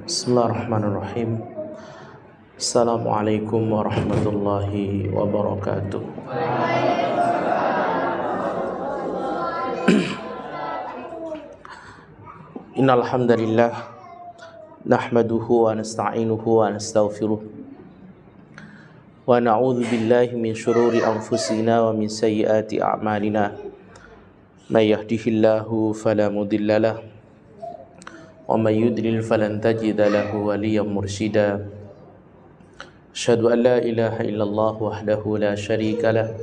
Bismillahirrahmanirrahim. Assalamualaikum warahmatullahi wabarakatuh. Innal hamdalillah nahmaduhu wa nasta'inuhu wa nastaghfiruh wa na'udzu billahi min shururi anfusina wa min sayyiati a'malina. May yahdihillahu fala mudilla lahu wa may yudlil falan tajida lahu waliyyan mursyida. Asyhadu an la ilaha illallah wahdahu la syarika lah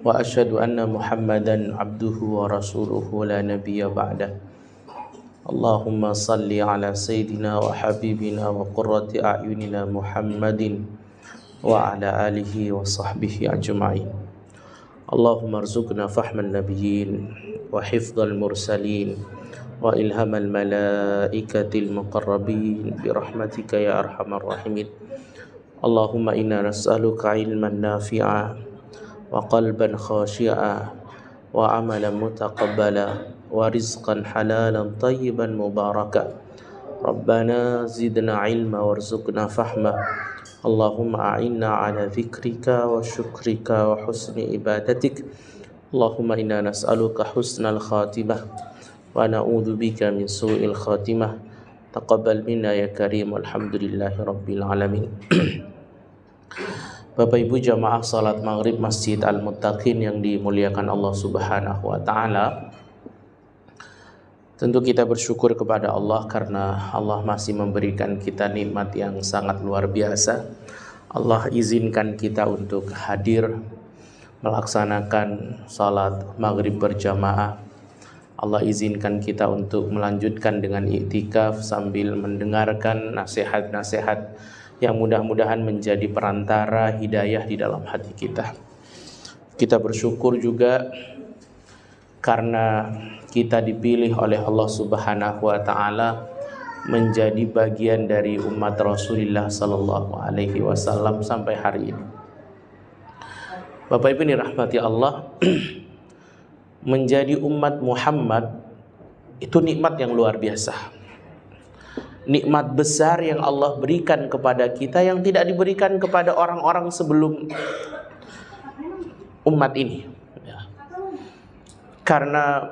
wa asyhadu anna Muhammadan abduhu wa rasuluhu la nabiyya ba'dah. Allahumma salli ala sayyidina wa habibina wa qurrati a'yunina Muhammadin wa ala alihi wa sahbihi ajma'in. Allahumma arzuqna fahman nabiyyin wa hifdzal mursalin wa ilhamal malaikatil muqarrabin birahmatika ya arhamar rahimin. Allahumma inna nas'aluka ilman nafi'a wa qalban khashi'a wa amalan mutaqabbala wa rizqan halalan tayyiban mubaraka. Rabbana zidna ilma warzuqna fahma. Allahumma a'inna ala dzikrika wa syukrika wa husni ibadatik. Allahumma inna nas'aluka husnal khatimah wa na'udzu bika min su'il khatimah. Taqabbal minna ya karim. Alhamdulillahi rabbil alamin. Bapak Ibu jamaah salat maghrib Masjid Al-Muttaqin yang dimuliakan Allah Subhanahu wa taala. Tentu kita bersyukur kepada Allah karena Allah masih memberikan kita nikmat yang sangat luar biasa. Allah izinkan kita untuk hadir melaksanakan salat maghrib berjamaah. Allah izinkan kita untuk melanjutkan dengan iktikaf sambil mendengarkan nasihat-nasihat yang mudah-mudahan menjadi perantara hidayah di dalam hati kita. Kita bersyukur juga karena kita dipilih oleh Allah Subhanahu wa taala menjadi bagian dari umat Rasulullah sallallahu alaihi wasallam sampai hari ini. Bapak Ibu dirahmati Allah, menjadi umat Muhammad itu nikmat yang luar biasa. Nikmat besar yang Allah berikan kepada kita yang tidak diberikan kepada orang-orang sebelum umat ini. Karena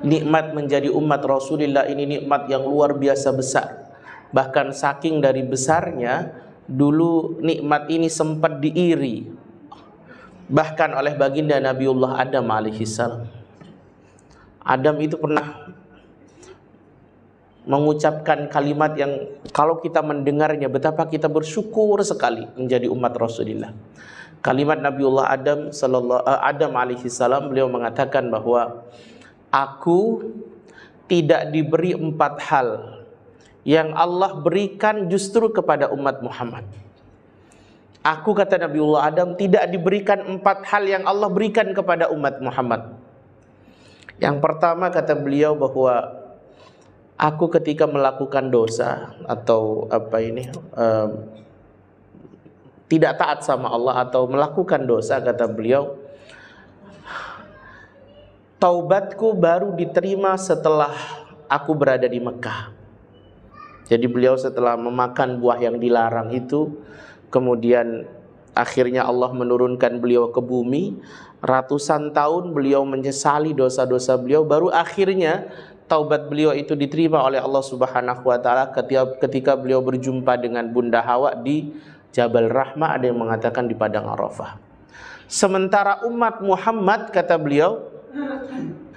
nikmat menjadi umat Rasulullah ini nikmat yang luar biasa besar. Bahkan saking dari besarnya, dulu nikmat ini sempat diiri bahkan oleh baginda Nabiullah Adam alaihissalam. Adam itu pernah mengucapkan kalimat yang kalau kita mendengarnya betapa kita bersyukur sekali menjadi umat Rasulullah. Kalimat Nabiullah Adam alaihissalam, beliau mengatakan bahwa aku tidak diberi 4 hal yang Allah berikan justru kepada umat Muhammad. Aku, kata Nabiullah Adam, tidak diberikan 4 hal yang Allah berikan kepada umat Muhammad. Yang pertama, kata beliau, bahwa aku ketika melakukan dosa atau tidak taat sama Allah atau melakukan dosa, kata beliau, taubatku baru diterima setelah aku berada di Mekah. Jadi beliau setelah memakan buah yang dilarang itu, kemudian akhirnya Allah menurunkan beliau ke bumi. Ratusan tahun beliau menyesali dosa-dosa beliau, baru akhirnya taubat beliau itu diterima oleh Allah Subhanahu wa taala ketika beliau berjumpa dengan Bunda Hawa di Jabal Rahmah, ada yang mengatakan di Padang Arafah. Sementara umat Muhammad, kata beliau,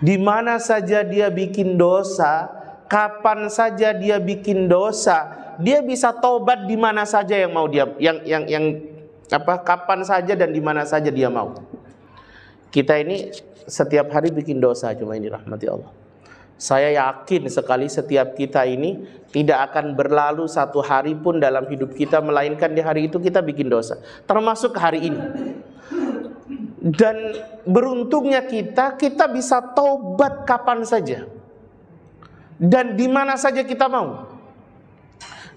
di mana saja dia bikin dosa, kapan saja dia bikin dosa, dia bisa taubat di mana saja yang mau dia, kapan saja dan di mana saja dia mau. Kita ini setiap hari bikin dosa, cuma ini rahmati Allah. Saya yakin sekali setiap kita ini tidak akan berlalu 1 hari pun dalam hidup kita melainkan di hari itu kita bikin dosa, termasuk hari ini. Dan beruntungnya kita bisa taubat kapan saja dan di mana saja kita mau.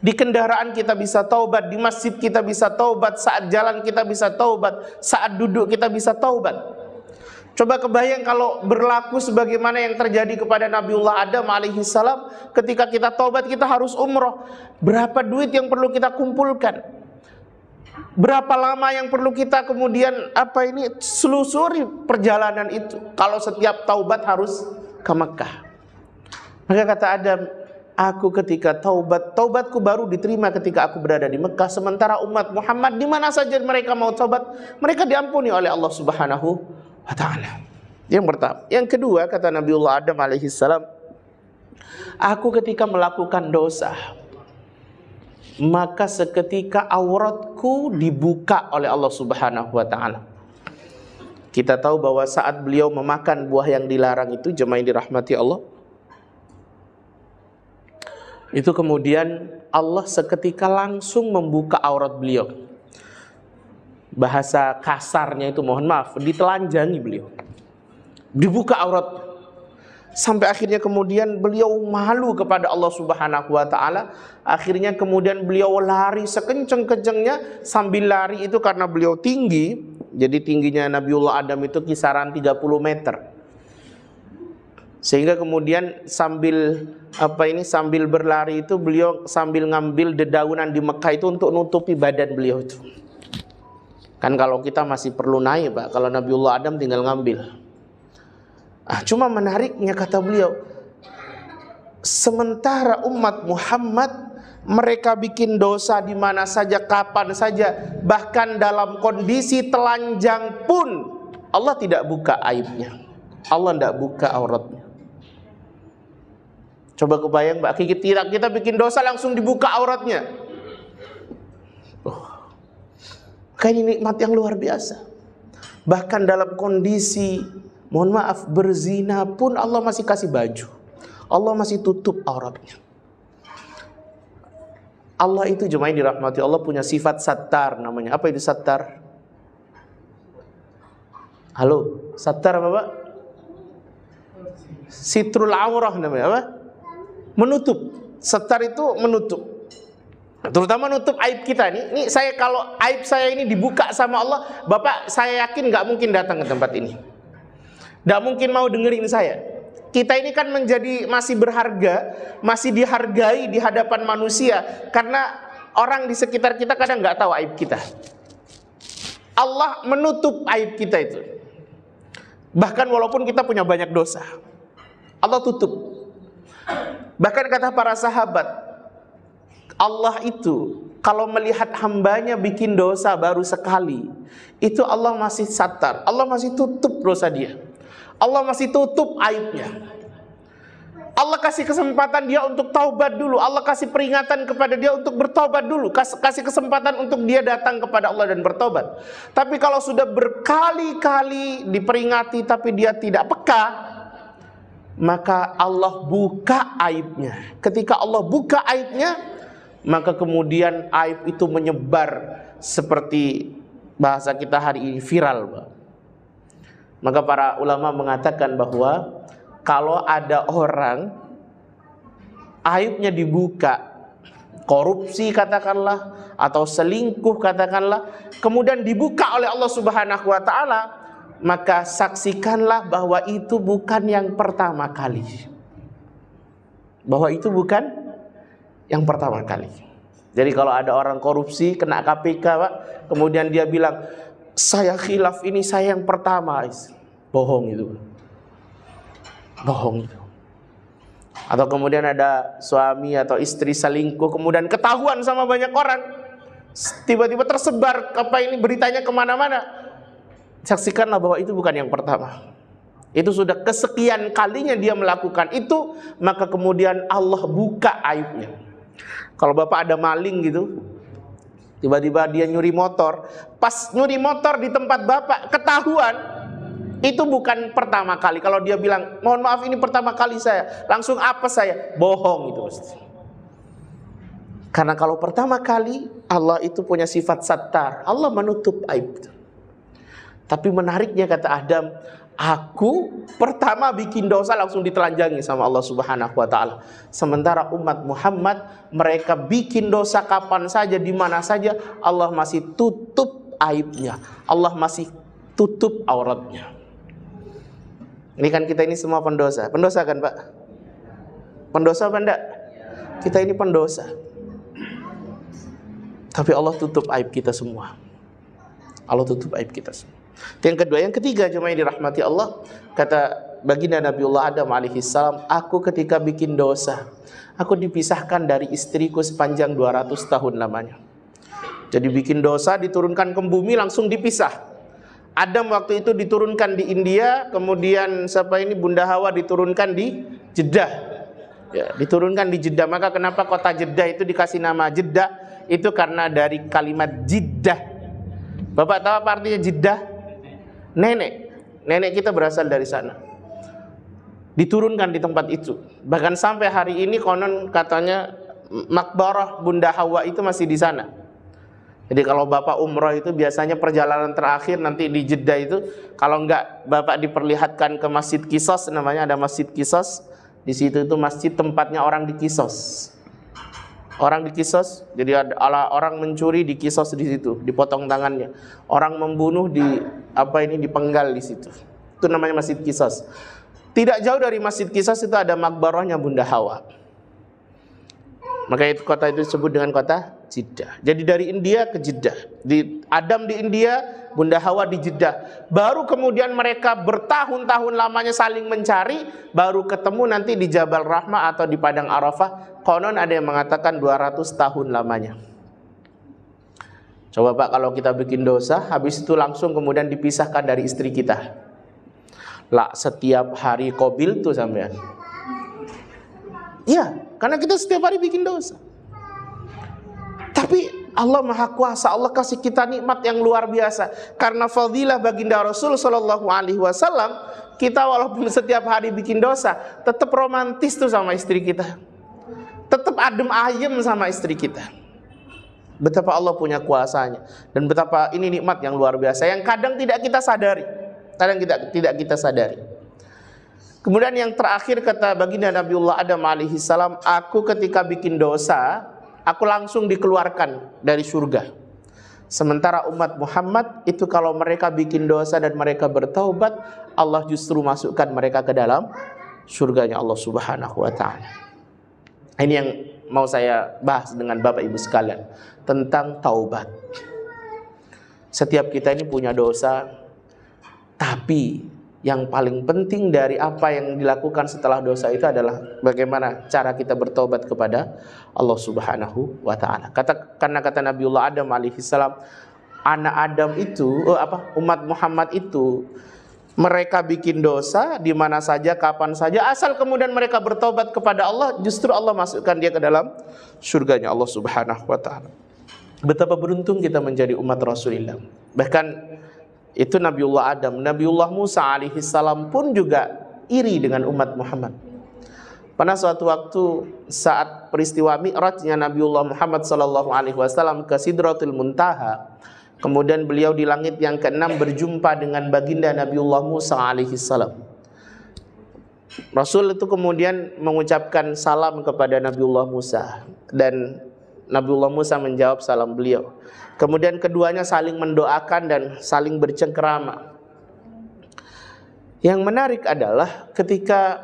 Di kendaraan kita bisa taubat, di masjid kita bisa taubat, saat jalan kita bisa taubat, saat duduk kita bisa taubat. Coba kebayang kalau berlaku sebagaimana yang terjadi kepada Nabiullah Adam alaihissalam. Ketika kita taubat, kita harus umroh. Berapa duit yang perlu kita kumpulkan? Berapa lama yang perlu kita kemudian selusuri perjalanan itu kalau setiap taubat harus ke Mekah. Maka kata Adam, aku ketika taubatku baru diterima ketika aku berada di Mekah. Sementara umat Muhammad di mana saja mereka mau taubat, mereka diampuni oleh Allah Subhanahu wa ta'ala. Yang pertama. Yang kedua, kata Nabiullah Adam alaihissalam, aku ketika melakukan dosa, maka seketika auratku dibuka oleh Allah Subhanahu wa ta'ala. Kita tahu bahwa saat beliau memakan buah yang dilarang itu, jemaah yang dirahmati Allah, itu kemudian Allah seketika langsung membuka aurat beliau. Bahasa kasarnya itu, mohon maaf, ditelanjangi beliau, dibuka aurat. Sampai akhirnya kemudian beliau malu kepada Allah Subhanahu wa ta'ala. Akhirnya kemudian beliau lari sekenceng-kencengnya. Sambil lari itu karena beliau tinggi, jadi tingginya Nabiullah Adam itu kisaran 30 meter. Sehingga kemudian sambil berlari itu beliau sambil ngambil dedaunan di Mekah itu untuk nutupi badan beliau itu. Kan kalau kita masih perlu naik, Pak. Kalau Nabiullah Adam tinggal ngambil. Cuma menariknya kata beliau, sementara umat Muhammad mereka bikin dosa di mana saja, kapan saja, bahkan dalam kondisi telanjang pun Allah tidak buka aibnya, Allah tidak buka auratnya. Coba kebayang, Mbak, kita bikin dosa langsung dibuka auratnya. Kayak ini nikmat yang luar biasa. Bahkan dalam kondisi, mohon maaf, berzina pun Allah masih kasih baju, Allah masih tutup auratnya. Allah itu, jemaah yang dirahmati Allah, punya sifat sattar namanya. Apa itu sattar? Halo, sattar apa, Pak? Sitrul aurah namanya apa? Menutup. Sattar itu menutup. Terutama nutup aib kita nih. Ini saya, kalau aib saya ini dibuka sama Allah, Bapak saya yakin nggak mungkin datang ke tempat ini. Nggak mungkin mau dengerin saya. Kita ini kan masih berharga, masih dihargai di hadapan manusia, karena orang di sekitar kita kadang nggak tahu aib kita. Allah menutup aib kita itu. Bahkan walaupun kita punya banyak dosa, Allah tutup. Bahkan kata para sahabat, Allah itu kalau melihat hambanya bikin dosa baru sekali, itu Allah masih sattar, Allah masih tutup dosa dia, Allah masih tutup aibnya. Allah kasih kesempatan dia untuk taubat dulu, Allah kasih peringatan kepada dia untuk bertobat dulu, kasih kesempatan untuk dia datang kepada Allah dan bertobat. Tapi kalau sudah berkali-kali diperingati tapi dia tidak peka, maka Allah buka aibnya. Ketika Allah buka aibnya, maka kemudian aib itu menyebar seperti bahasa kita hari ini, viral, Pak. Maka para ulama mengatakan bahwa kalau ada orang aibnya dibuka, korupsi katakanlah, atau selingkuh katakanlah, kemudian dibuka oleh Allah Subhanahu wa ta'ala, maka saksikanlah bahwa itu bukan yang pertama kali. Bahwa itu bukan yang pertama kali. Jadi kalau ada orang korupsi kena KPK, Pak, kemudian dia bilang saya khilaf ini, saya yang pertama, bohong itu, bohong itu. Atau kemudian ada suami atau istri selingkuh, kemudian ketahuan sama banyak orang, tiba-tiba tersebar beritanya kemana-mana, saksikanlah bahwa itu bukan yang pertama. Itu sudah kesekian kalinya dia melakukan itu, maka kemudian Allah buka aibnya. Kalau Bapak ada maling gitu, tiba-tiba dia nyuri motor, pas nyuri motor di tempat Bapak ketahuan, itu bukan pertama kali. Kalau dia bilang, mohon maaf ini pertama kali saya, langsung apa saya? Bohong itu pasti. Karena kalau pertama kali, Allah itu punya sifat sattar, Allah menutup aib. Tapi menariknya kata Adam, aku pertama bikin dosa langsung ditelanjangi sama Allah Subhanahu wa ta'ala. Sementara umat Muhammad, mereka bikin dosa kapan saja, di mana saja, Allah masih tutup aibnya, Allah masih tutup auratnya. Ini kan kita ini semua pendosa. Pendosa kan Pak? Pendosa apa enggak? Kita ini pendosa. Tapi Allah tutup aib kita semua. Allah tutup aib kita semua. Yang kedua, yang ketiga, jemaah yang dirahmati Allah, kata baginda Nabiullah Adam alaihissalam, aku ketika bikin dosa, aku dipisahkan dari istriku sepanjang 200 tahun lamanya. Jadi bikin dosa, diturunkan ke bumi, langsung dipisah. Adam waktu itu diturunkan di India, kemudian Bunda Hawa diturunkan di Jeddah. Ya, diturunkan di Jeddah. Maka kenapa kota Jeddah itu dikasih nama Jeddah? Itu karena dari kalimat Jiddah. Bapak tahu apa artinya Jeddah? Nenek. Nenek kita berasal dari sana. Diturunkan di tempat itu. Bahkan sampai hari ini konon katanya makbarah Bunda Hawa itu masih di sana. Jadi kalau Bapak umroh itu biasanya perjalanan terakhir nanti di Jeddah itu, kalau enggak Bapak diperlihatkan ke Masjid Qisas, namanya ada Masjid Qisas. Di situ itu masjid tempatnya orang dikisos. Orang dikisos, jadi ada orang mencuri dikisos di situ, dipotong tangannya. Orang membunuh dipenggal di situ. Itu namanya Masjid Qisas. Tidak jauh dari Masjid Qisas itu ada makbarahnya Bunda Hawa. Maka itu kota itu disebut dengan kota Jeddah. Jadi dari India ke Jeddah. Adam di India, Bunda Hawa di Jeddah. Baru kemudian mereka bertahun-tahun lamanya saling mencari, baru ketemu nanti di Jabal Rahmah atau di Padang Arafah. Konon ada yang mengatakan 200 tahun lamanya. Coba Pak, kalau kita bikin dosa, habis itu langsung kemudian dipisahkan dari istri kita. Lah, setiap hari qabil tuh sampean. Iya, karena kita setiap hari bikin dosa. Tapi Allah Maha Kuasa, Allah kasih kita nikmat yang luar biasa. Karena fadilah baginda Rasul Shallallahu Alaihi Wasallam, kita walaupun setiap hari bikin dosa, tetap romantis tuh sama istri kita, tetap adem ayem sama istri kita. Betapa Allah punya kuasanya dan betapa ini nikmat yang luar biasa yang kadang tidak kita sadari, tidak kita sadari. Kemudian yang terakhir kata baginda Nabiullah Adam alaihissalam, aku ketika bikin dosa, aku langsung dikeluarkan dari surga. Sementara umat Muhammad itu kalau mereka bikin dosa dan mereka bertaubat, Allah justru masukkan mereka ke dalam surganya Allah Subhanahu wa ta'ala. Ini yang mau saya bahas dengan Bapak Ibu sekalian tentang taubat. Setiap kita ini punya dosa, tapi yang paling penting dari apa yang dilakukan setelah dosa itu adalah bagaimana cara kita bertobat kepada Allah Subhanahu wa ta'ala. Karena kata Nabiullah Adam alaihissalam, anak Adam itu, umat Muhammad itu, mereka bikin dosa di mana saja, kapan saja, asal kemudian mereka bertobat kepada Allah, justru Allah masukkan dia ke dalam surganya Allah Subhanahu wa ta'ala. Betapa beruntung kita menjadi umat Rasulullah. Bahkan itu Nabiullah Adam, Nabiullah Musa alaihissalam pun juga iri dengan umat Muhammad. Pada suatu waktu saat peristiwa Mi'rajnya Nabiullah Muhammad sallallahu alaihi wasallam ke Sidratul Muntaha, kemudian beliau di langit yang ke-6 berjumpa dengan baginda Nabiullah Musa alaihissalam. Rasul itu kemudian mengucapkan salam kepada Nabiullah Musa dan Nabiullah Musa menjawab salam beliau. Kemudian keduanya saling mendoakan dan saling bercengkerama. Yang menarik adalah ketika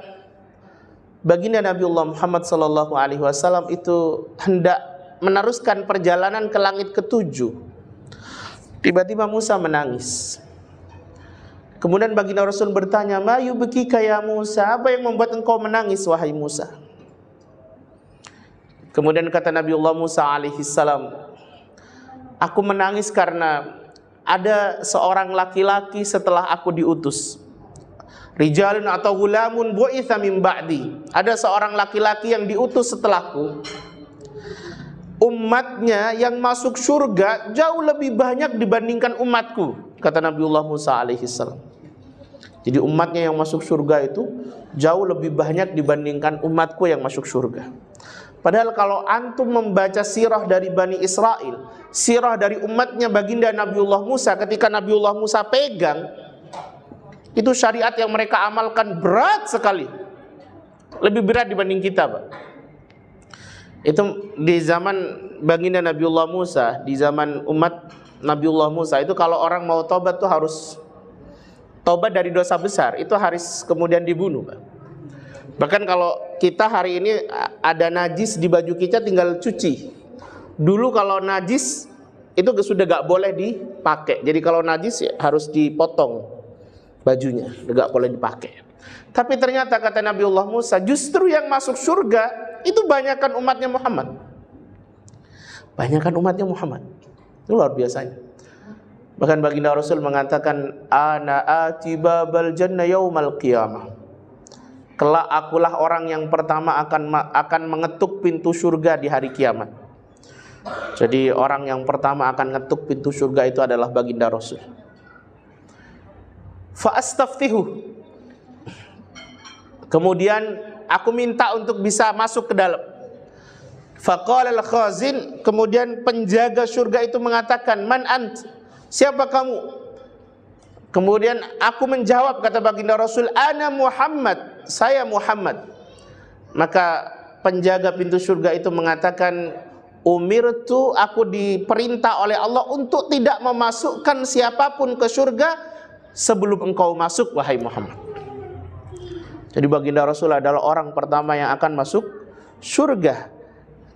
baginda Nabiullah Muhammad sallallahu alaihi wasallam itu hendak meneruskan perjalanan ke langit ke-7, tiba-tiba Musa menangis. Kemudian baginda Rasul bertanya, "Ma yubkika ya Musa? Apa yang membuat engkau menangis wahai Musa?" Kemudian kata Nabiullah Musa alaihissalam, aku menangis karena ada seorang laki-laki setelah aku diutus. Rijalun atau gulamun bu'itha min ba'di. Ada seorang laki-laki yang diutus setelahku. Umatnya yang masuk surga jauh lebih banyak dibandingkan umatku, kata Nabiullah Musa alaihissalam. Jadi umatnya yang masuk surga itu jauh lebih banyak dibandingkan umatku yang masuk surga. Padahal kalau antum membaca sirah dari Bani Israel, sirah dari umatnya baginda Nabiullah Musa, ketika Nabiullah Musa pegang, itu syariat yang mereka amalkan berat sekali. Lebih berat dibanding kita, Pak. Itu di zaman baginda Nabiullah Musa, di zaman umat Nabiullah Musa, itu kalau orang mau tobat tuh harus Taubat dari dosa besar itu harus kemudian dibunuh. Bahkan kalau kita hari ini ada najis di baju kita tinggal cuci. Dulu kalau najis itu sudah gak boleh dipakai. Jadi kalau najis ya harus dipotong bajunya, gak boleh dipakai. Tapi ternyata kata Nabiullah Musa, justru yang masuk surga itu banyakkan umatnya Muhammad. Banyakkan umatnya Muhammad. Itu luar biasanya. Bahkan baginda Rasul mengatakan, ana atibabal jannah yaumal qiyamah. Kelak akulah orang yang pertama akan mengetuk pintu surga di hari kiamat. Jadi orang yang pertama akan ngetuk pintu surga itu adalah baginda Rasul. Fa astaftihu. Kemudian aku minta untuk bisa masuk ke dalam. Faqala al-khazin, kemudian penjaga surga itu mengatakan, man ant? Siapa kamu? Kemudian aku menjawab, kata baginda Rasul, ana Muhammad, saya Muhammad. Maka penjaga pintu surga itu mengatakan, umirtu, aku diperintah oleh Allah untuk tidak memasukkan siapapun ke surga sebelum engkau masuk, wahai Muhammad. Jadi baginda Rasul adalah orang pertama yang akan masuk surga,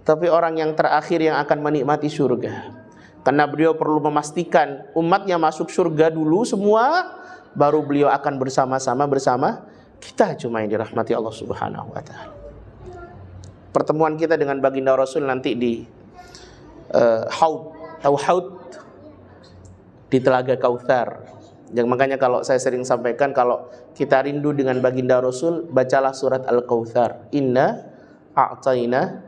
tapi orang yang terakhir yang akan menikmati surga. Karena beliau perlu memastikan umatnya masuk surga dulu semua, baru beliau akan bersama-sama bersama kita, cuma yang dirahmati Allah Subhanahu wa taala. Pertemuan kita dengan baginda Rasul nanti di Haud, tahu Haud? Di Telaga Kautsar. Yang makanya kalau saya sering sampaikan, kalau kita rindu dengan baginda Rasul, bacalah surat Al-Kautsar. Inna a'tayna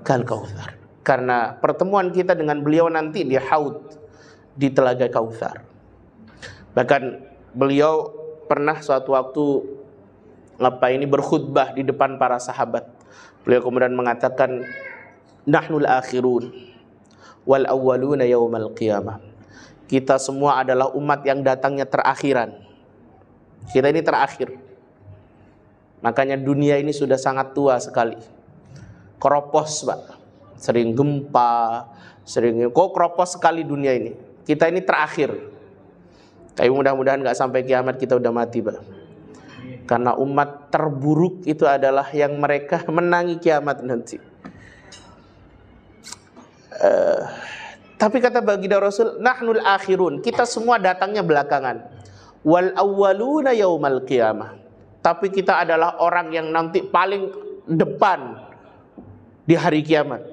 kal kautsar. Karena pertemuan kita dengan beliau nanti di Haud, di Telaga Kautsar. Bahkan beliau pernah suatu waktu berkhutbah di depan para sahabat. Beliau kemudian mengatakan, nahnul akhirun wal awwaluna yaumal qiyamah. Kita semua adalah umat yang datangnya terakhiran. Kita ini terakhir. Makanya dunia ini sudah sangat tua sekali. Keropos, Pak. Sering gempa, keropos sekali dunia ini. Kita ini terakhir. Tapi mudah-mudahan gak sampai kiamat kita udah mati, Pak. Karena umat terburuk itu adalah yang mereka menangi kiamat nanti. Tapi kata baginda Rasul, nahnul akhirun, kita semua datangnya belakangan. Wal awwaluna yaumal qiyamah. Tapi kita adalah orang yang nanti paling depan di hari kiamat.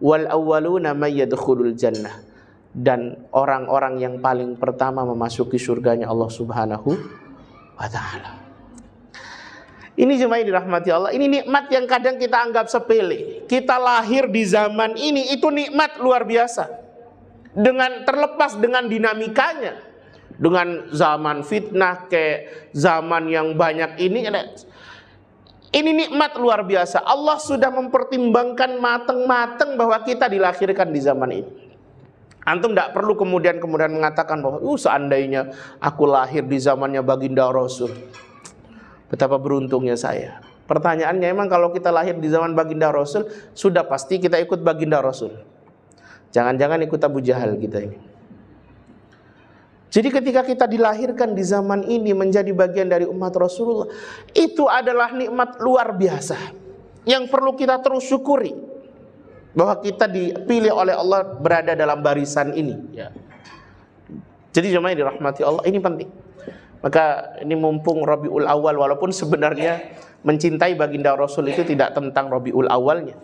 Wal awwaluna may yadkhulul jannah. Dan orang-orang yang paling pertama memasuki surganya Allah Subhanahu wa taala. Ini jemaah yang dirahmati Allah, ini nikmat yang kadang kita anggap sepele. Kita lahir di zaman ini, itu nikmat luar biasa. Dengan terlepas dengan dinamikanya, dengan zaman fitnah ke zaman yang banyak ini nikmat luar biasa. Allah sudah mempertimbangkan matang-matang bahwa kita dilahirkan di zaman ini. Antum tidak perlu kemudian mengatakan bahwa seandainya aku lahir di zamannya baginda Rasul, betapa beruntungnya saya. Pertanyaannya, emang kalau kita lahir di zaman baginda Rasul, sudah pasti kita ikut baginda Rasul? Jangan-jangan ikut Abu Jahal kita ini. Jadi ketika kita dilahirkan di zaman ini menjadi bagian dari umat Rasulullah, itu adalah nikmat luar biasa yang perlu kita terus syukuri, bahwa kita dipilih oleh Allah berada dalam barisan ini. Jadi jemaah dirahmati Allah, ini penting. Maka ini mumpung Rabiul Awal, walaupun sebenarnya mencintai baginda Rasul itu tidak tentang Rabiul Awalnya,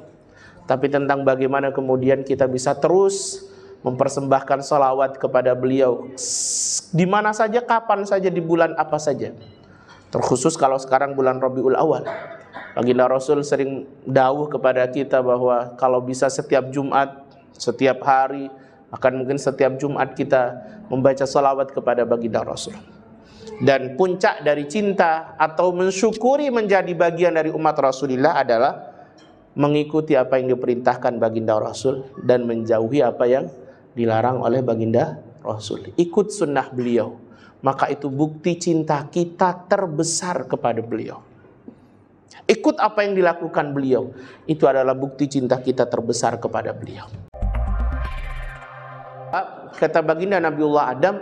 tapi tentang bagaimana kemudian kita bisa terus mempersembahkan salawat kepada beliau di mana saja, kapan saja, di bulan apa saja. Terkhusus kalau sekarang bulan Rabiul Awal, baginda Rasul sering dawuh kepada kita bahwa kalau bisa setiap Jumat, setiap hari, akan mungkin setiap Jumat kita membaca salawat kepada baginda Rasul. Dan puncak dari cinta atau mensyukuri menjadi bagian dari umat Rasulullah adalah mengikuti apa yang diperintahkan baginda Rasul dan menjauhi apa yang dilarang oleh baginda Rasul. Ikut sunnah beliau, maka itu bukti cinta kita terbesar kepada beliau. Ikut apa yang dilakukan beliau, itu adalah bukti cinta kita terbesar kepada beliau. Kata baginda Nabiullah Adam,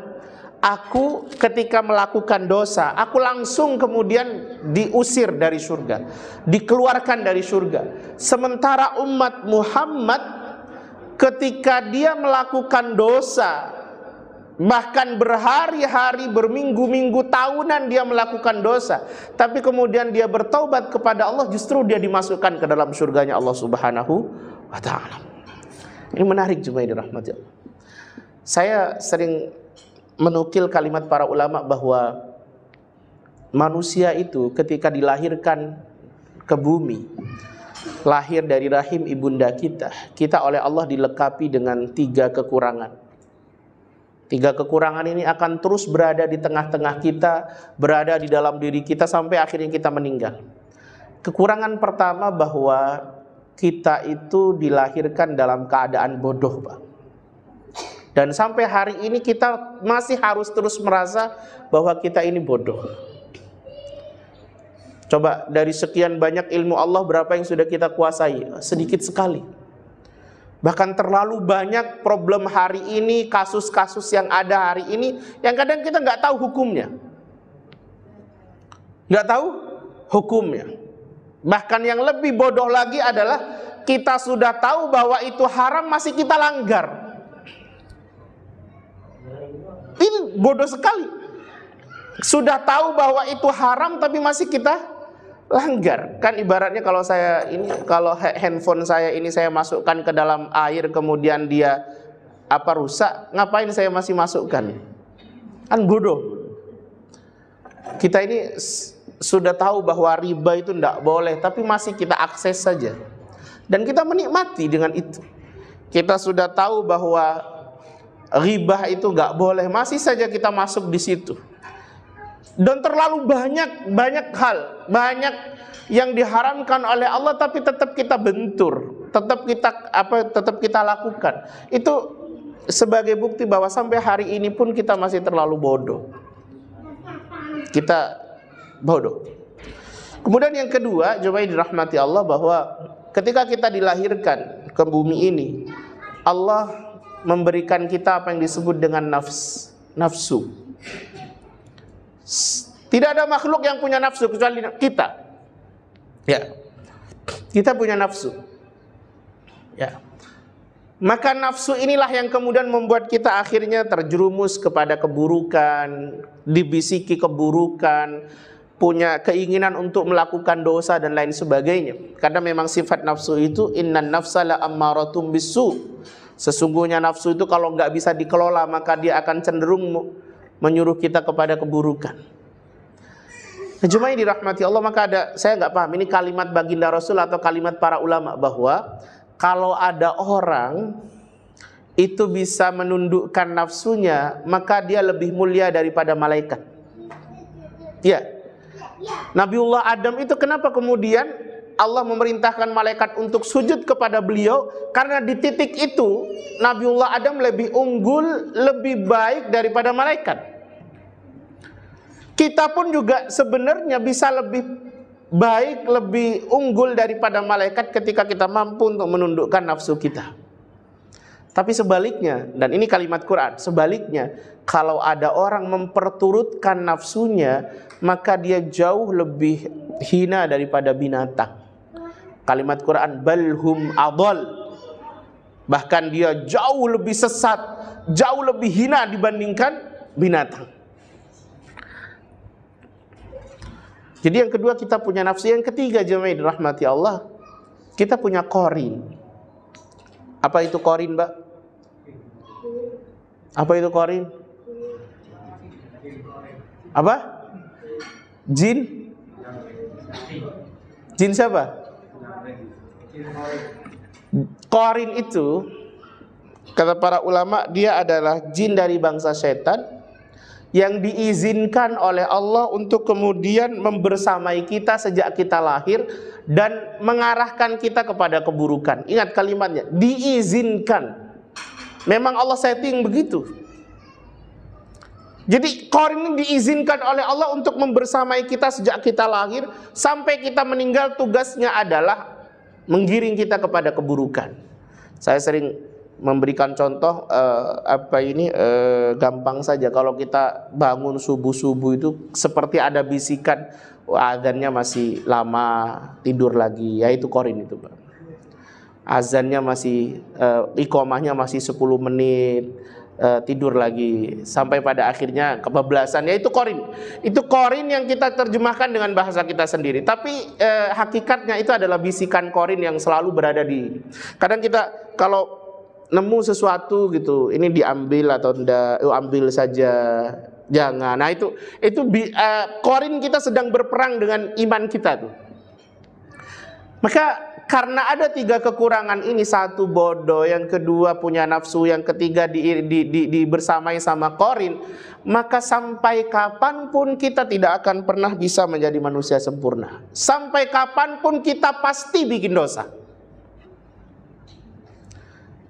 aku ketika melakukan dosa, aku langsung kemudian diusir dari surga, dikeluarkan dari surga. Sementara umat Muhammad ketika dia melakukan dosa, bahkan berhari-hari, berminggu-minggu, tahunan dia melakukan dosa, tapi kemudian dia bertaubat kepada Allah, justru dia dimasukkan ke dalam surganya Allah Subhanahu wa ta'ala. Ini menarik juga, dirahmati Allah. Saya sering menukil kalimat para ulama bahwa manusia itu ketika dilahirkan ke bumi, lahir dari rahim ibunda kita oleh Allah dilengkapi dengan 3 kekurangan. 3 kekurangan ini akan terus berada di tengah-tengah kita, berada di dalam diri kita sampai akhirnya kita meninggal. Kekurangan pertama bahwa kita itu dilahirkan dalam keadaan bodoh, Pak. Dan sampai hari ini kita masih harus terus merasa bahwa kita ini bodoh. Coba dari sekian banyak ilmu Allah, berapa yang sudah kita kuasai? Sedikit sekali. Bahkan terlalu banyak problem hari ini, kasus-kasus yang ada hari ini, yang kadang kita nggak tahu hukumnya. Nggak tahu hukumnya. Bahkan yang lebih bodoh lagi adalah kita sudah tahu bahwa itu haram, masih kita langgar. Ini bodoh sekali. Sudah tahu bahwa itu haram tapi masih kita langgar. Kan ibaratnya kalau kalau handphone saya ini saya masukkan ke dalam air kemudian dia rusak, ngapain saya masih masukkan? Kan bodoh. Kita ini sudah tahu bahwa riba itu tidak boleh, tapi masih kita akses saja. Dan kita menikmati dengan itu. Kita sudah tahu bahwa ghibah itu nggak boleh, masih saja kita masuk di situ. Dan terlalu banyak hal, banyak yang diharamkan oleh Allah tapi tetap kita bentur, tetap kita lakukan. Itu sebagai bukti bahwa sampai hari ini pun kita masih terlalu bodoh. Kita bodoh. Kemudian yang kedua, jemaah dirahmati Allah, bahwa ketika kita dilahirkan ke bumi ini, Allah memberikan kita apa yang disebut dengan nafsu. Tidak ada makhluk yang punya nafsu kecuali kita. Ya, kita punya nafsu. Ya, maka nafsu inilah yang kemudian membuat kita akhirnya terjerumus kepada keburukan, dibisiki keburukan, punya keinginan untuk melakukan dosa dan lain sebagainya. Karena memang sifat nafsu itu innan nafsa la ammaratum bisu. Sesungguhnya nafsu itu kalau nggak bisa dikelola maka dia akan cenderung menyuruh kita kepada keburukan. Cuma ini dirahmati Allah, maka saya nggak paham ini kalimat baginda Rasul atau kalimat para ulama bahwa kalau ada orang itu bisa menundukkan nafsunya maka dia lebih mulia daripada malaikat. Ya, Nabiullah Adam itu kenapa kemudian Allah memerintahkan malaikat untuk sujud kepada beliau? Karena di titik itu Nabiullah Adam lebih unggul, lebih baik daripada malaikat. Kita pun juga sebenarnya bisa lebih baik, lebih unggul daripada malaikat ketika kita mampu untuk menundukkan nafsu kita. Tapi sebaliknya, dan ini kalimat Quran, sebaliknya kalau ada orang memperturutkan nafsunya maka dia jauh lebih hina daripada binatang. Kalimat Quran, balhum adol, bahkan dia jauh lebih sesat, jauh lebih hina dibandingkan binatang. Jadi yang kedua kita punya nafsu. Yang ketiga jemaah dirahmati Allah, kita punya qarin. Apa itu qarin, Mbak? Apa itu qarin? Apa? Jin? Jin siapa? Qarin itu kata para ulama dia adalah jin dari bangsa setan yang diizinkan oleh Allah untuk kemudian membersamai kita sejak kita lahir dan mengarahkan kita kepada keburukan. Ingat kalimatnya, diizinkan. Memang Allah setting begitu. Jadi qarin ini diizinkan oleh Allah untuk membersamai kita sejak kita lahir sampai kita meninggal. Tugasnya adalah menggiring kita kepada keburukan. Saya sering memberikan contoh gampang saja. Kalau kita bangun subuh-subuh itu seperti ada bisikan, azannya masih lama, tidur lagi, yaitu korin itu, Pak. Azannya masih iqomahnya masih 10 menit, tidur lagi sampai pada akhirnya kebablasan, yaitu korin. Itu korin yang kita terjemahkan dengan bahasa kita sendiri, tapi hakikatnya itu adalah bisikan korin yang selalu berada di. Kadang kita kalau nemu sesuatu gitu, ini diambil atau tidak, ambil saja, jangan. Nah itu korin kita sedang berperang dengan iman kita tuh. Maka karena ada 3 kekurangan ini, 1 bodoh, yang kedua punya nafsu, yang ketiga bersamai sama korin, maka sampai kapanpun kita tidak akan pernah bisa menjadi manusia sempurna. Sampai kapanpun kita pasti bikin dosa.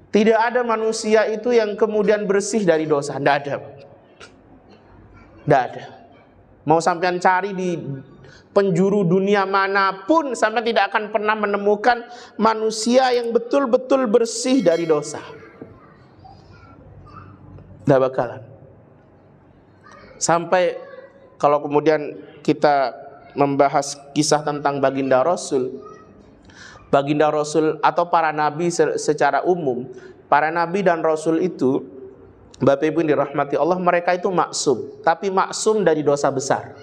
Tidak ada manusia itu yang kemudian bersih dari dosa, tidak ada. Tidak ada. Mau sampean cari di penjuru dunia manapun, sampai tidak akan pernah menemukan manusia yang betul-betul bersih dari dosa. Tidak bakalan. Sampai kalau kemudian kita membahas kisah tentang baginda Rasul atau para nabi secara umum, para nabi dan Rasul itu, Bapak Ibu dirahmati Allah, mereka itu maksum, tapi maksum dari dosa besar,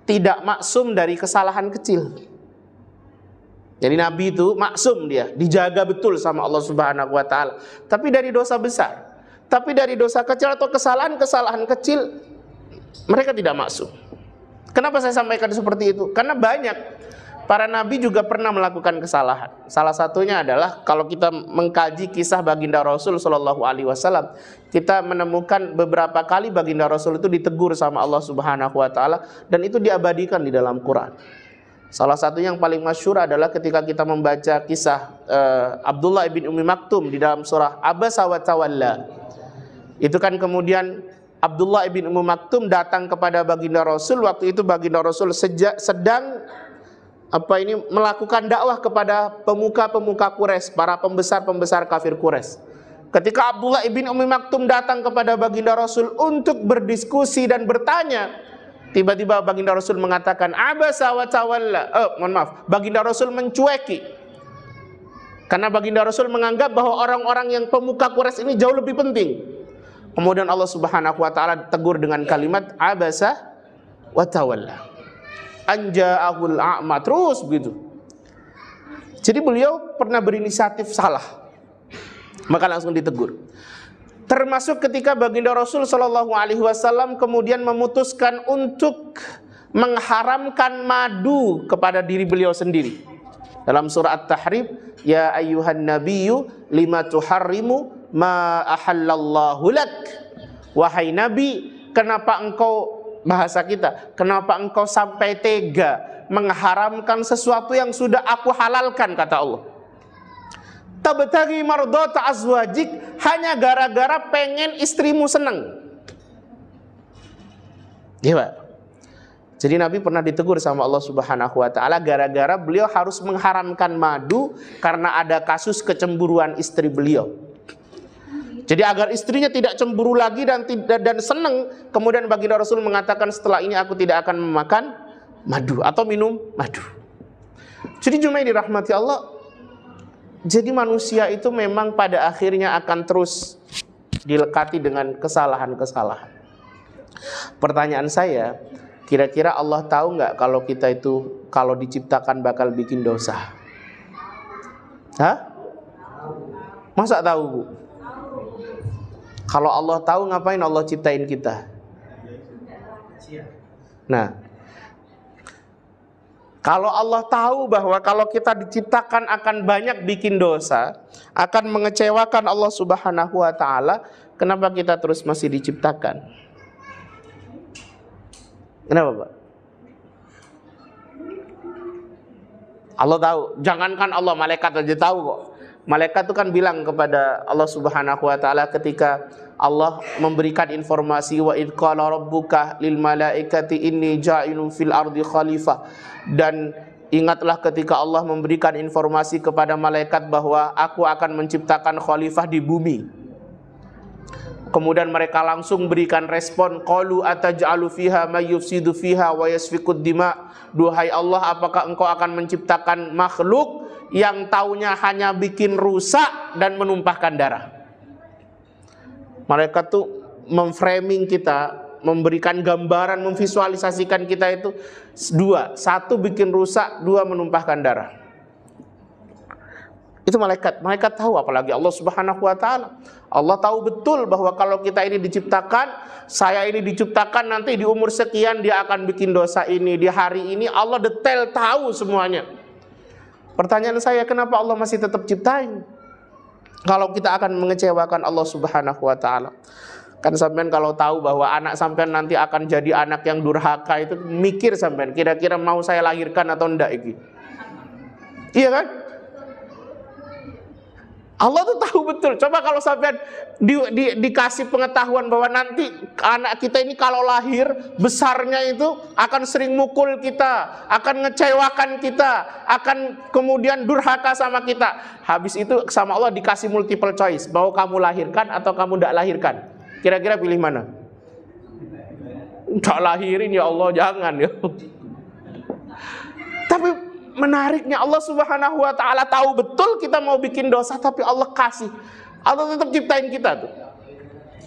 tidak maksum dari kesalahan kecil. Jadi Nabi itu maksum, dia dijaga betul sama Allah Subhanahu wa Ta'ala, tapi dari dosa besar. Tapi dari dosa kecil atau kesalahan kecil, mereka tidak maksum. Kenapa saya sampaikan seperti itu? Karena banyak para nabi juga pernah melakukan kesalahan. Salah satunya adalah kalau kita mengkaji kisah baginda Rasul Shallallahu Alaihi Wasallam, kita menemukan beberapa kali baginda Rasul itu ditegur sama Allah Subhanahu Wa Taala, dan itu diabadikan di dalam Quran. Salah satunya yang paling masyhur adalah ketika kita membaca kisah Abdullah bin Ummi Maktum di dalam surah Abasa wa Tawalla. Itu kan kemudian Abdullah bin Ummi Maktum datang kepada baginda Rasul. Waktu itu baginda Rasul sedang melakukan dakwah kepada pemuka-pemuka Quraisy, para pembesar-pembesar kafir Quraisy. Ketika Abdullah bin Ummi Maktum datang kepada baginda Rasul untuk berdiskusi dan bertanya, tiba-tiba baginda Rasul mengatakan abasa wa tawalla. Baginda Rasul mencueki. Karena baginda Rasul menganggap bahwa orang-orang yang pemuka Quraisy ini jauh lebih penting. Kemudian Allah Subhanahu wa Ta'ala tegur dengan kalimat abasa wa tawalla. Anja'ahul a'ma, terus begitu. Jadi beliau pernah berinisiatif salah, maka langsung ditegur. Termasuk ketika baginda Rasul Shallallahu Alaihi Wasallam kemudian memutuskan untuk mengharamkan madu kepada diri beliau sendiri. Dalam surah At-Tahrim, ya ayyuhan nabiyyu lima tuharrimu ma ahallallahu lak. Wahai nabi, kenapa engkau, bahasa kita, kenapa engkau sampai tega mengharamkan sesuatu yang sudah aku halalkan, kata Allah. Tabtaghi mardata azwajik, hanya gara-gara pengen istrimu senang. Iya. Jadi Nabi pernah ditegur sama Allah Subhanahu wa Ta'ala gara-gara beliau harus mengharamkan madu karena ada kasus kecemburuan istri beliau. Jadi agar istrinya tidak cemburu lagi dan senang, kemudian baginda Rasul mengatakan, setelah ini aku tidak akan memakan madu atau minum madu. Jadi jemaah dirahmati Allah, jadi manusia itu memang pada akhirnya akan terus dilekati dengan kesalahan-kesalahan. Pertanyaan saya, kira-kira Allah tahu nggak kalau kita itu kalau diciptakan bakal bikin dosa? Hah? Masa tahu, Bu? Kalau Allah tahu, ngapain Allah ciptain kita? Nah, kalau Allah tahu bahwa kalau kita diciptakan akan banyak bikin dosa, akan mengecewakan Allah Subhanahu wa Ta'ala, kenapa kita terus masih diciptakan? Kenapa, Pak? Allah tahu. Jangankan Allah, malaikat aja tahu kok. Malaikat itu kan bilang kepada Allah Subhanahu wa Ta'ala ketika Allah memberikan informasi, wa idh qala rabbuka lil malaikati inni ja'ilun fil ardi khalifah, dan Ingatlah ketika Allah memberikan informasi kepada malaikat bahwa aku akan menciptakan khalifah di bumi. Kemudian mereka langsung berikan respon, qalu ataj'alu fiha may yufsidu fiha wa yasfikud dima. Duhai Allah, apakah engkau akan menciptakan makhluk yang taunya hanya bikin rusak dan menumpahkan darah? Malaikat tuh memframing kita, memberikan gambaran, memvisualisasikan kita itu dua. Satu bikin rusak, dua menumpahkan darah. Itu malaikat tahu, apalagi Allah Subhanahu wa ta'ala. Allah tahu betul bahwa kalau kita ini diciptakan, saya ini diciptakan nanti di umur sekian dia akan bikin dosa ini, di hari ini Allah detail tahu semuanya. Pertanyaan saya, kenapa Allah masih tetap ciptain kalau kita akan mengecewakan Allah Subhanahu wa ta'ala? Kan sampean kalau tahu bahwa anak sampean nanti akan jadi anak yang durhaka, itu mikir sampean, kira-kira mau saya lahirkan atau enggak iki? Iya kan? Allah tuh tahu betul. Coba kalau sampean dikasih pengetahuan bahwa nanti anak kita ini kalau lahir besarnya itu akan sering mukul kita, akan ngecewakan kita, akan kemudian durhaka sama kita. Habis itu sama Allah dikasih multiple choice, bahwa kamu lahirkan atau kamu tidak lahirkan. Kira-kira pilih mana? Tak lahirin ya Allah, jangan ya. Tapi menariknya Allah Subhanahu wa ta'ala tahu betul kita mau bikin dosa, tapi Allah kasih. Allah tetap ciptain kita tuh.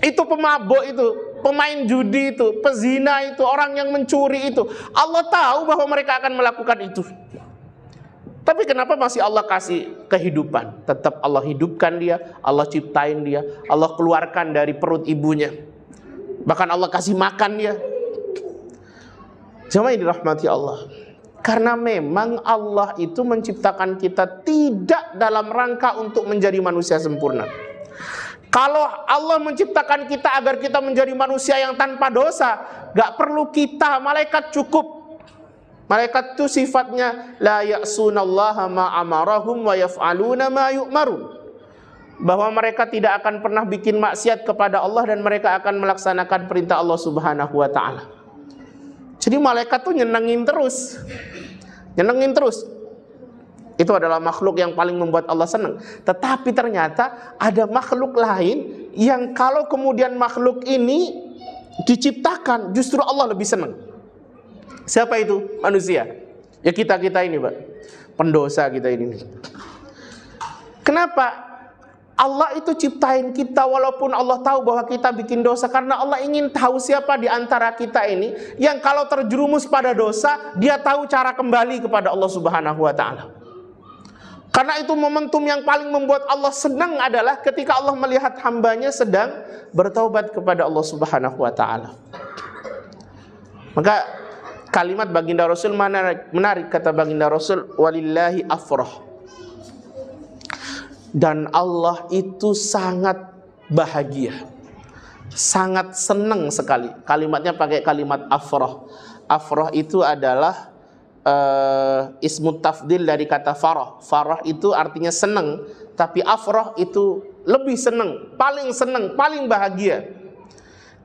Itu pemabuk itu, pemain judi itu, pezina itu, orang yang mencuri itu. Allah tahu bahwa mereka akan melakukan itu. Tapi kenapa masih Allah kasih kehidupan? Tetap Allah hidupkan dia, Allah ciptain dia, Allah keluarkan dari perut ibunya. Bahkan Allah kasih makan dia. Jamaah yang dirahmati Allah. Karena memang Allah itu menciptakan kita tidak dalam rangka untuk menjadi manusia sempurna. Kalau Allah menciptakan kita agar kita menjadi manusia yang tanpa dosa, gak perlu kita, malaikat cukup. Malaikat itu sifatnya la ya'sunallaha ma amarahum wa yaf'aluna ma yu'marun. Bahwa mereka tidak akan pernah bikin maksiat kepada Allah dan mereka akan melaksanakan perintah Allah Subhanahu wa ta'ala. Jadi malaikat tuh nyenengin terus. Itu adalah makhluk yang paling membuat Allah senang. Tetapi ternyata ada makhluk lain yang kalau kemudian makhluk ini diciptakan, justru Allah lebih senang. Siapa itu? Manusia. Ya kita ini, Pak. Pendosa kita ini. Kenapa? Allah itu ciptain kita walaupun Allah tahu bahwa kita bikin dosa, karena Allah ingin tahu siapa di antara kita ini yang kalau terjerumus pada dosa, dia tahu cara kembali kepada Allah Subhanahu wa ta'ala. Karena itu momentum yang paling membuat Allah senang adalah ketika Allah melihat hambanya sedang bertaubat kepada Allah Subhanahu wa ta'ala. Maka kalimat baginda Rasul menarik, kata baginda Rasul, walillahi afrah. Dan Allah itu sangat bahagia, sangat senang sekali. Kalimatnya pakai kalimat afrah. Afrah itu adalah ismu tafdil dari kata farah. Farah itu artinya senang, tapi afrah itu lebih senang, paling bahagia.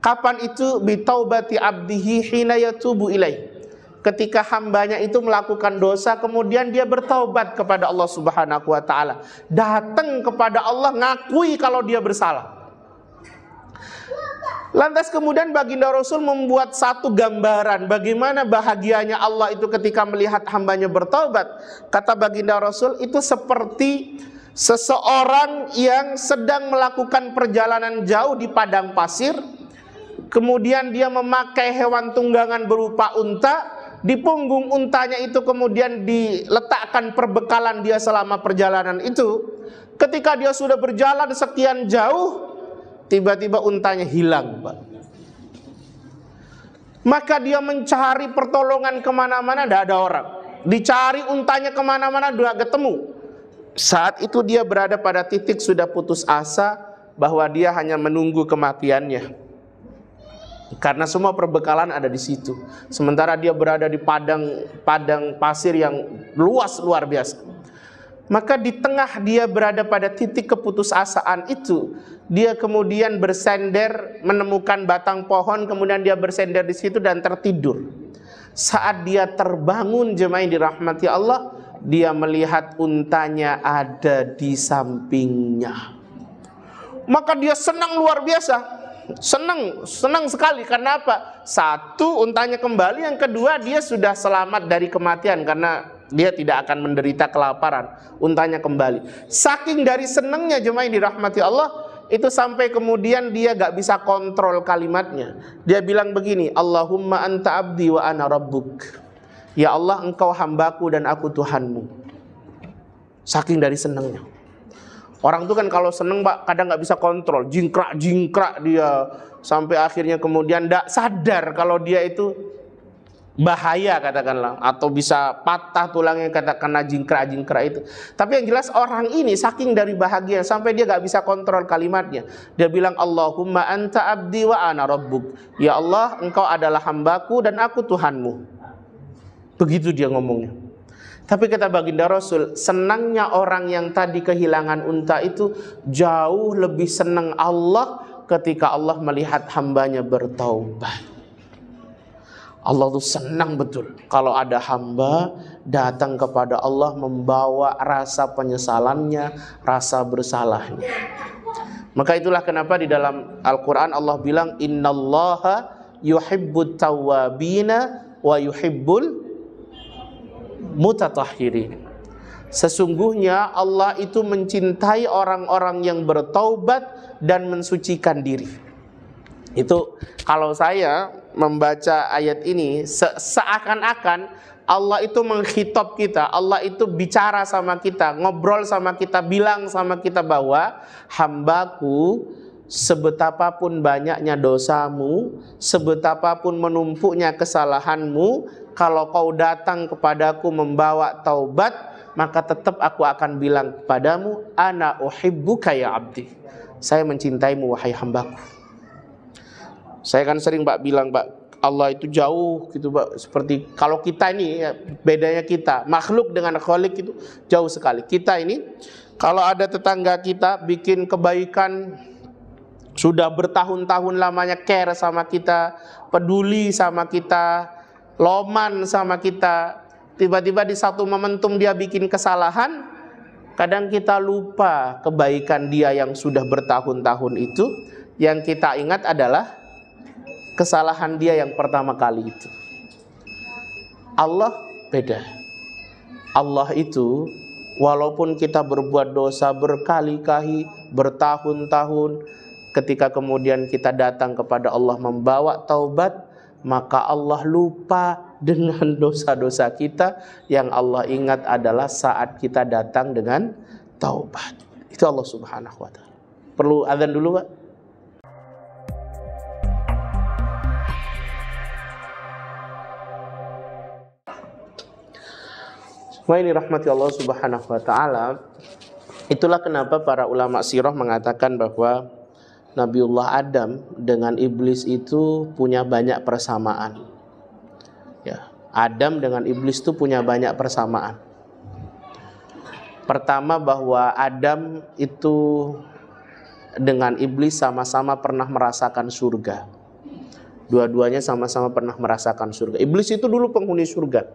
Kapan itu? Bitaubati abdihi hina yatubu ilaih. Ketika hambanya itu melakukan dosa, kemudian dia bertaubat kepada Allah Subhanahu wa ta'ala, datang kepada Allah, ngakui kalau dia bersalah. Lantas kemudian baginda Rasul membuat satu gambaran bagaimana bahagianya Allah itu ketika melihat hambanya bertaubat. Kata baginda Rasul, itu seperti seseorang yang sedang melakukan perjalanan jauh di padang pasir, kemudian dia memakai hewan tunggangan berupa unta. Di punggung untanya itu kemudian diletakkan perbekalan dia selama perjalanan itu. Ketika dia sudah berjalan sekian jauh, tiba-tiba untanya hilang, Pak. Maka dia mencari pertolongan kemana-mana, tidak ada orang. Dicari untanya kemana-mana, tidak ketemu. Saat itu dia berada pada titik sudah putus asa bahwa dia hanya menunggu kematiannya. Karena semua perbekalan ada di situ. Sementara dia berada di padang pasir yang luas luar biasa. Maka di tengah dia berada pada titik keputusasaan itu, dia kemudian bersender menemukan batang pohon, kemudian dia bersender di situ dan tertidur. Saat dia terbangun, jemaah yang dirahmati Allah, dia melihat untanya ada di sampingnya. Maka dia senang luar biasa. Senang sekali. Karena apa? Satu, untanya kembali. Yang kedua, dia sudah selamat dari kematian karena dia tidak akan menderita kelaparan. Untanya kembali. Saking dari senangnya, jemaah yang dirahmati Allah, itu sampai kemudian dia gak bisa kontrol kalimatnya. Dia bilang begini, Allahumma anta abdi wa ana rabbuk. Ya Allah, engkau hambaku dan aku Tuhanmu. Saking dari senangnya. Orang tuh kan kalau seneng Pak, kadang nggak bisa kontrol, jingkrak dia, sampai akhirnya kemudian tidak sadar kalau dia itu bahaya katakanlah, atau bisa patah tulangnya karena jingkrak itu. Tapi yang jelas orang ini saking dari bahagia sampai dia nggak bisa kontrol kalimatnya. Dia bilang Allahumma anta abdi wa ana rabbuk. Ya Allah, engkau adalah hambaku dan aku Tuhanmu. Begitu dia ngomongnya. Tapi kata baginda Rasul, senangnya orang yang tadi kehilangan unta itu jauh lebih senang Allah ketika Allah melihat hambanya bertaubat. Allah tuh senang betul kalau ada hamba datang kepada Allah membawa rasa penyesalannya, rasa bersalahnya. Maka itulah kenapa di dalam Al-Quran Allah bilang, innallaha yuhibbut tawwabina wa yuhibbul mutatahhirin. Sesungguhnya Allah itu mencintai orang-orang yang bertaubat dan mensucikan diri. Itu kalau saya membaca ayat ini seakan-akan Allah itu mengkhitob kita, Allah itu bicara sama kita, ngobrol sama kita, bilang sama kita bahwa hambaku, sebetapapun banyaknya dosamu, sebetapapun menumpuknya kesalahanmu, kalau kau datang kepadaku membawa taubat, maka tetap aku akan bilang kepadamu, ana uhibbuka ya abdi. Saya mencintaimu wahai hambaku. Saya kan sering Pak bilang, Pak, Allah itu jauh gitu Pak. Seperti kalau kita ini ya, bedanya kita makhluk dengan khalik itu jauh sekali. Kita ini kalau ada tetangga kita bikin kebaikan, sudah bertahun-tahun lamanya care sama kita, peduli sama kita, loman sama kita, tiba-tiba di satu momentum dia bikin kesalahan, kadang kita lupa kebaikan dia yang sudah bertahun-tahun itu. Yang kita ingat adalah kesalahan dia yang pertama kali itu. Allah beda. Allah itu walaupun kita berbuat dosa berkali-kali, bertahun-tahun, ketika kemudian kita datang kepada Allah membawa taubat, maka Allah lupa dengan dosa-dosa kita. Yang Allah ingat adalah saat kita datang dengan taubat. Itu Allah Subhanahu wa ta'ala. Perlu azan dulu Pak? Semua ini rahmati Allah Subhanahu wa ta'ala. Itulah kenapa para ulama sirah mengatakan bahwa Nabiullah Adam dengan iblis itu punya banyak persamaan. Ya, Adam dengan iblis itu punya banyak persamaan. Pertama bahwa Adam itu dengan iblis sama-sama pernah merasakan surga. Dua-duanya sama-sama pernah merasakan surga. Iblis itu dulu penghuni surga.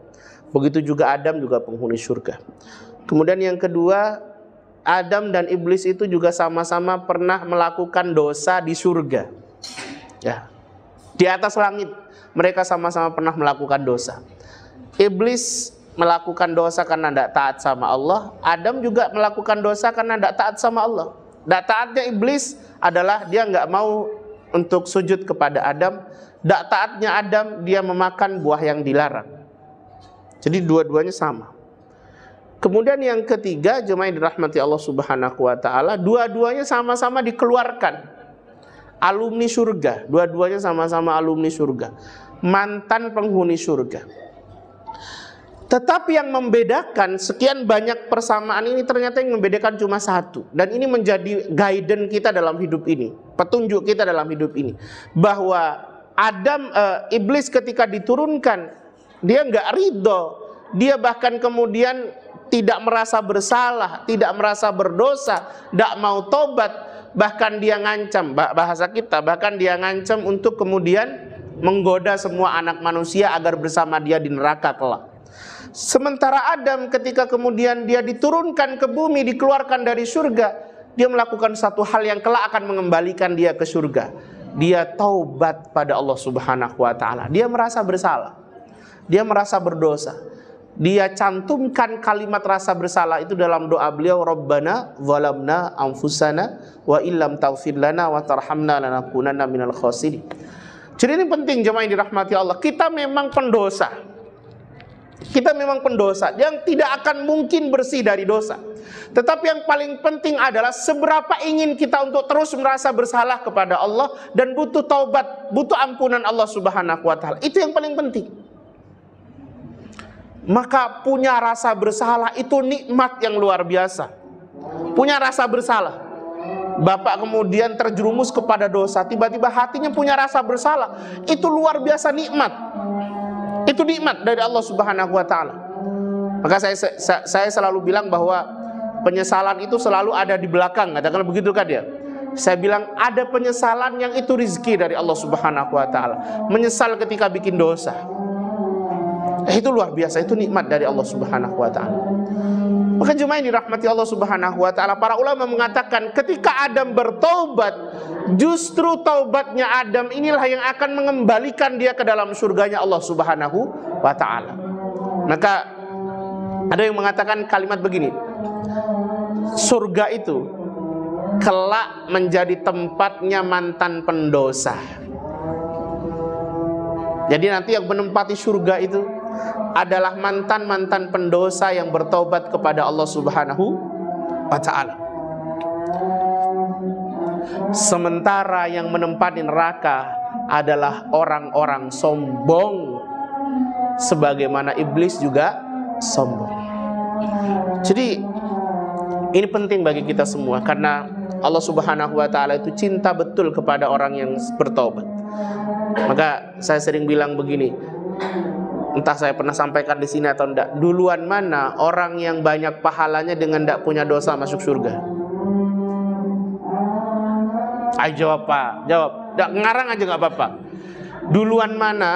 Begitu juga Adam juga penghuni surga. Kemudian yang kedua, Adam dan iblis itu juga sama-sama pernah melakukan dosa di surga. Ya. Di atas langit mereka sama-sama pernah melakukan dosa. Iblis melakukan dosa karena tidak taat sama Allah. Adam juga melakukan dosa karena tidak taat sama Allah. Tidak taatnya iblis adalah dia nggak mau untuk sujud kepada Adam. Tidak taatnya Adam dia memakan buah yang dilarang. Jadi dua-duanya sama. Kemudian yang ketiga, jemaah yang dirahmati Allah Subhanahu wa ta'ala, dua-duanya sama-sama dikeluarkan. Alumni surga, dua-duanya sama-sama alumni surga. Mantan penghuni surga. Tetapi yang membedakan sekian banyak persamaan ini, ternyata yang membedakan cuma satu. Dan ini menjadi guidance kita dalam hidup ini, petunjuk kita dalam hidup ini. Bahwa iblis ketika diturunkan, dia nggak ridho. Dia bahkan kemudian tidak merasa bersalah, tidak merasa berdosa, tidak mau tobat. Bahkan dia ngancam, bahasa kita, bahkan dia ngancam untuk kemudian menggoda semua anak manusia agar bersama dia di neraka kelak. Sementara Adam ketika kemudian dia diturunkan ke bumi, dikeluarkan dari surga, dia melakukan satu hal yang kelak akan mengembalikan dia ke surga. Dia taubat pada Allah Subhanahu wa ta'ala. Dia merasa bersalah, dia merasa berdosa. Dia cantumkan kalimat rasa bersalah itu dalam doa beliau, Rabbana zalamna anfusana wa illam taghfir lana wa tarhamna lanakunanna minal khasirin. Jadi ini penting jemaah yang dirahmati Allah. Kita memang pendosa. Kita memang pendosa yang tidak akan mungkin bersih dari dosa. Tetapi yang paling penting adalah seberapa ingin kita untuk terus merasa bersalah kepada Allah dan butuh taubat, butuh ampunan Allah Subhanahu wa ta'ala. Itu yang paling penting. Maka punya rasa bersalah itu nikmat yang luar biasa. Punya rasa bersalah. Bapak kemudian terjerumus kepada dosa, tiba-tiba hatinya punya rasa bersalah. Itu luar biasa nikmat. Itu nikmat dari Allah Subhanahu wa ta'ala. Maka saya selalu bilang bahwa penyesalan itu selalu ada di belakang. Katakanlah begitu kan ya. Saya bilang ada penyesalan yang itu rizki dari Allah Subhanahu wa ta'ala. Menyesal ketika bikin dosa, itu luar biasa, itu nikmat dari Allah Subhanahu wa ta'ala. Maka jemaah yang dirahmati Allah Subhanahu wa ta'ala, para ulama mengatakan ketika Adam bertaubat, justru taubatnya Adam inilah yang akan mengembalikan dia ke dalam surganya Allah Subhanahu wa ta'ala. Maka ada yang mengatakan kalimat begini, surga itu kelak menjadi tempatnya mantan pendosa. Jadi nanti yang menempati surga itu adalah mantan-mantan pendosa yang bertobat kepada Allah Subhanahu wa ta'ala. Sementara yang menempati neraka adalah orang-orang sombong, sebagaimana iblis juga sombong. Jadi ini penting bagi kita semua, karena Allah Subhanahu wa ta'ala itu cinta betul kepada orang yang bertobat. Maka saya sering bilang begini, entah saya pernah sampaikan di sini atau enggak, duluan mana orang yang banyak pahalanya dengan enggak punya dosa masuk surga? Ayo jawab Pak, jawab. Enggak ngarang aja enggak apa-apa. Duluan mana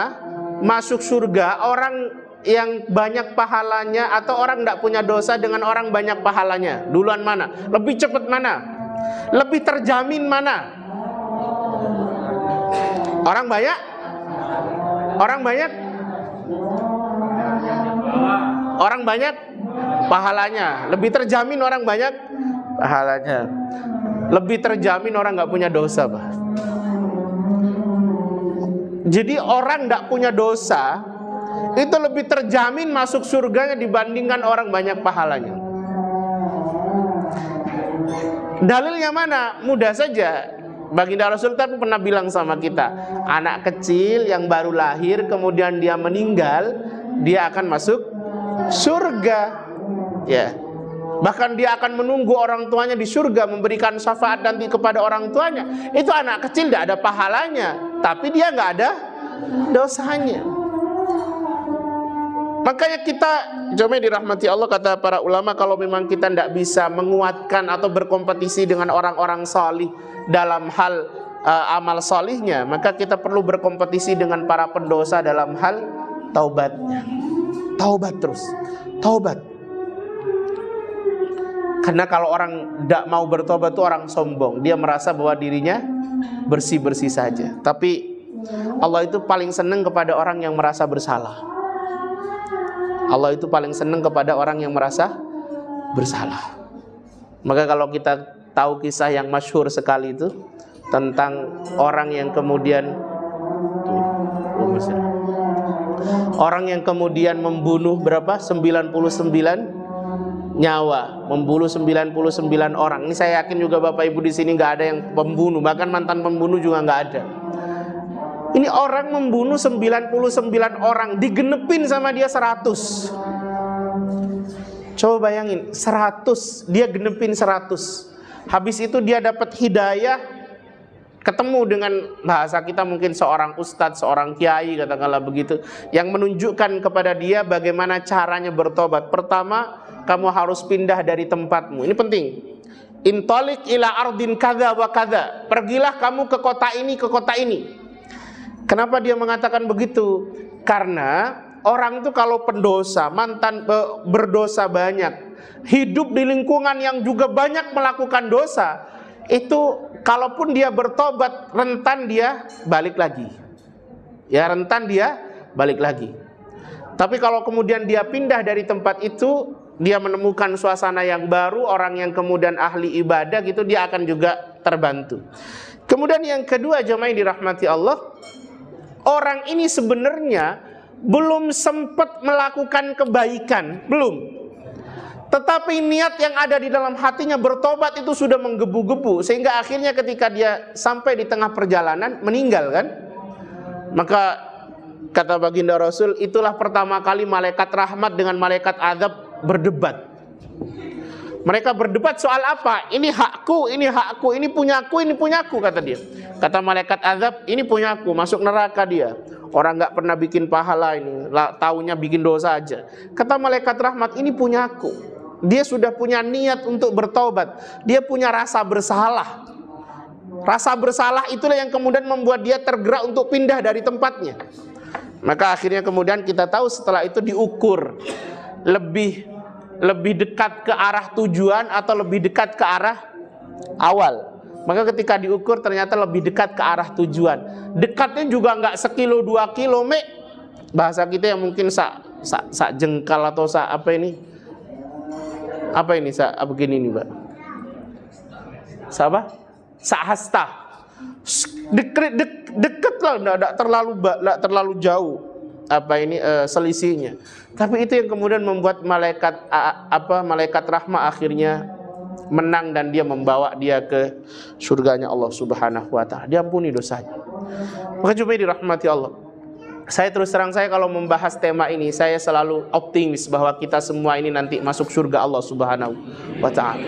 masuk surga orang yang banyak pahalanya atau orang enggak punya dosa dengan orang banyak pahalanya? Duluan mana? Lebih cepat mana? Lebih terjamin mana? Orang banyak? Orang banyak? Orang banyak pahalanya. Lebih terjamin orang banyak pahalanya. Lebih terjamin orang nggak punya dosa, Pak. Jadi orang nggak punya dosa itu lebih terjamin masuk surganya dibandingkan orang banyak pahalanya. Dalilnya mana? Mudah saja. Baginda Rasul pernah bilang sama kita, anak kecil yang baru lahir kemudian dia meninggal, dia akan masuk surga. Ya. Bahkan dia akan menunggu orang tuanya di surga, memberikan syafaat nanti kepada orang tuanya. Itu anak kecil tidak ada pahalanya, tapi dia nggak ada dosanya. Makanya kita, jemaah dirahmati Allah, kata para ulama, kalau memang kita tidak bisa menguatkan atau berkompetisi dengan orang-orang salih dalam hal amal salihnya, maka kita perlu berkompetisi dengan para pendosa dalam hal taubatnya. Taubat terus, taubat. Karena kalau orang tidak mau bertobat itu orang sombong, dia merasa bahwa dirinya bersih-bersih saja. Tapi Allah itu paling senang kepada orang yang merasa bersalah. Allah itu paling senang kepada orang yang merasa bersalah. Maka kalau kita tahu kisah yang masyhur sekali itu tentang orang yang kemudian membunuh berapa? 99 nyawa, membunuh 99 orang. Ini saya yakin juga Bapak Ibu di sini nggak ada yang pembunuh, bahkan mantan pembunuh juga nggak ada. Ini orang membunuh 99 orang, digenepin sama dia 100. Coba bayangin, 100, dia genepin 100. Habis itu dia dapat hidayah, ketemu dengan bahasa kita mungkin seorang ustadz, seorang kiai katakanlah begitu, yang menunjukkan kepada dia bagaimana caranya bertobat. Pertama, kamu harus pindah dari tempatmu. Ini penting. Intalik ila ardin kadza wa kadza. Pergilah kamu ke kota ini, ke kota ini. Kenapa dia mengatakan begitu? Karena orang itu kalau pendosa, mantan berdosa banyak, hidup di lingkungan yang juga banyak melakukan dosa, itu kalaupun dia bertobat, rentan dia balik lagi. Ya, rentan dia balik lagi. Tapi kalau kemudian dia pindah dari tempat itu, dia menemukan suasana yang baru, orang yang kemudian ahli ibadah gitu, dia akan juga terbantu. Kemudian yang kedua, jemaah yang dirahmati Allah, orang ini sebenarnya belum sempat melakukan kebaikan, belum. Tetapi niat yang ada di dalam hatinya bertobat itu sudah menggebu-gebu, sehingga akhirnya ketika dia sampai di tengah perjalanan meninggal kan. Maka kata baginda Rasul, itulah pertama kali malaikat rahmat dengan malaikat azab berdebat. Mereka berdebat soal apa? Ini hakku, ini hakku, ini punyaku, ini punyaku, kata dia. Kata malaikat azab, ini punyaku, masuk neraka dia. Orang nggak pernah bikin pahala ini, taunya bikin dosa aja. Kata malaikat rahmat, ini punyaku. Dia sudah punya niat untuk bertobat. Dia punya rasa bersalah. Rasa bersalah itulah yang kemudian membuat dia tergerak untuk pindah dari tempatnya. Maka akhirnya kemudian kita tahu setelah itu diukur lebih dekat ke arah tujuan atau lebih dekat ke arah awal. Maka ketika diukur ternyata lebih dekat ke arah tujuan. Dekatnya juga nggak sekilo 2 kilo, bahasa kita yang mungkin sak jengkal atau sak apa ini? Apa ini sak begini nih, Mbak? Siapa? Sak hasta. Deket lah, enggak terlalu jauh apa ini selisihnya. Tapi itu yang kemudian membuat malaikat rahmah akhirnya menang dan dia membawa dia ke surganya Allah Subhanahu wa taala. Diampuni dosanya. Maka jemaah dirahmati Allah. Saya terus terang, saya kalau membahas tema ini saya selalu optimis bahwa kita semua ini nanti masuk surga Allah Subhanahu wa taala.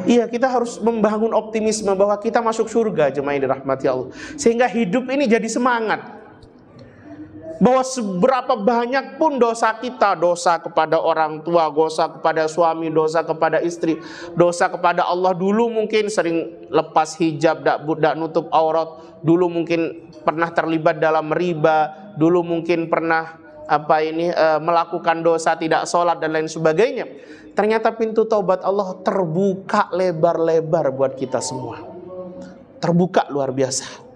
Iya, kita harus membangun optimisme bahwa kita masuk surga, jemaah yang dirahmati Allah. Sehingga hidup ini jadi semangat. Bahwa seberapa banyak pun dosa kita, dosa kepada orang tua, dosa kepada suami, dosa kepada istri, dosa kepada Allah, dulu mungkin sering lepas hijab, tidak nutup aurat, dulu mungkin pernah terlibat dalam riba, dulu mungkin pernah melakukan dosa, tidak sholat dan lain sebagainya. Ternyata pintu taubat Allah terbuka lebar-lebar buat kita semua. Terbuka luar biasa.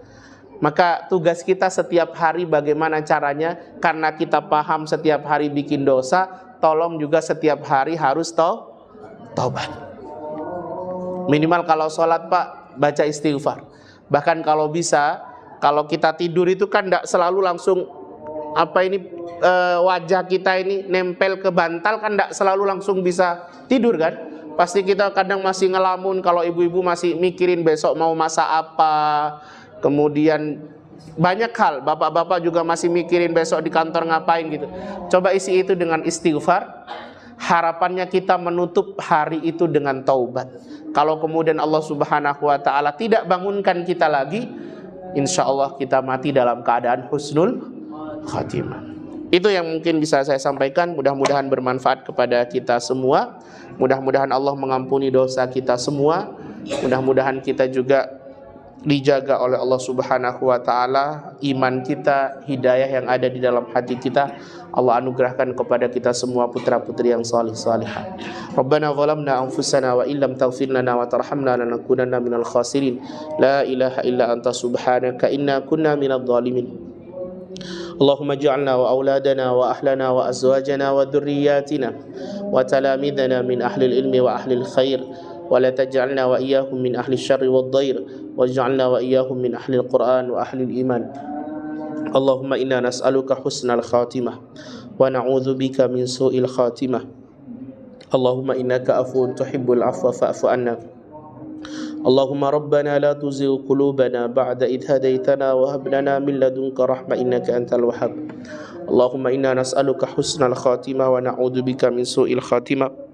Maka tugas kita setiap hari bagaimana caranya, karena kita paham setiap hari bikin dosa, tolong juga setiap hari harus taubat. Minimal kalau sholat Pak, baca istighfar. Bahkan kalau bisa, kalau kita tidur itu kan tidak selalu langsung wajah kita ini nempel ke bantal, kan tidak selalu langsung bisa tidur kan. Pasti kita kadang masih ngelamun, kalau ibu-ibu masih mikirin besok mau masak apa. Kemudian banyak hal, bapak-bapak juga masih mikirin besok di kantor ngapain gitu. Coba isi itu dengan istighfar. Harapannya kita menutup hari itu dengan taubat. Kalau kemudian Allah Subhanahu wa taala tidak bangunkan kita lagi, insya Allah kita mati dalam keadaan husnul khatimah. Itu yang mungkin bisa saya sampaikan. Mudah-mudahan bermanfaat kepada kita semua. Mudah-mudahan Allah mengampuni dosa kita semua. Mudah-mudahan kita juga dijaga oleh Allah Subhanahu wa taala iman kita, hidayah yang ada di dalam hati kita. Allah anugerahkan kepada kita semua putra-putri yang salih-salihah. Rabbana zalamna anfusana wa illam taghfir lana wa tarhamna lanakunanna minal khasirin. La ilaha illa anta subhanaka inna kunna minadh dhalimin. Allahumma ij'alna wa auladana wa ahlana wa azwajana wa dhurriyyatina wa talamidana min ahli al-ilmi wa ahli al-khair. ولا تجعلنا وإياهم من أهل الشر والضير واجعلنا وإياهم من أهل القرآن وأهل الإيمان. اللهم إنا نسألك حسن الخاتمة ونعوذ بك من سوء الخاتمة. اللهم إنك عفو تحب العفو فاعف عنا. اللهم ربنا لا تزغ قلوبنا بعد إذ هديتنا وهب لنا من لدنك رحمة إنك أنت الوهاب. اللهم إنا نسألك حسن الخاتمة ونعوذ بك من سوء الخاتمة.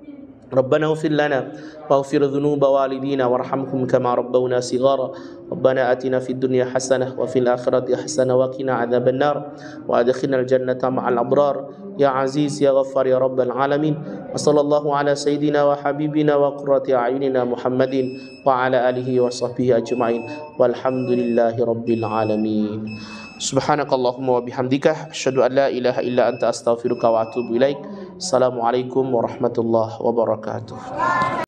ربنا اغفر لنا واغفر ذنوب والدينا وارحمهم كما ربونا صغارا. ربنا آتنا في الدنيا حسنة وفي الآخرة حسنة وقنا عذاب النار وأدخلنا الجنة مع الأبرار يا عزيز يا غفار يا رب العالمين. وصلى الله على سيدنا وحبيبنا وقرة أعيننا محمد وعلى آله وصحبه أجمعين والحمد لله رب العالمين. Subhanakallahumma wa bihamdika asyhadu an la ilaha illa anta astaghfiruka wa atubu ilaik. Assalamualaikum warahmatullahi wabarakatuh.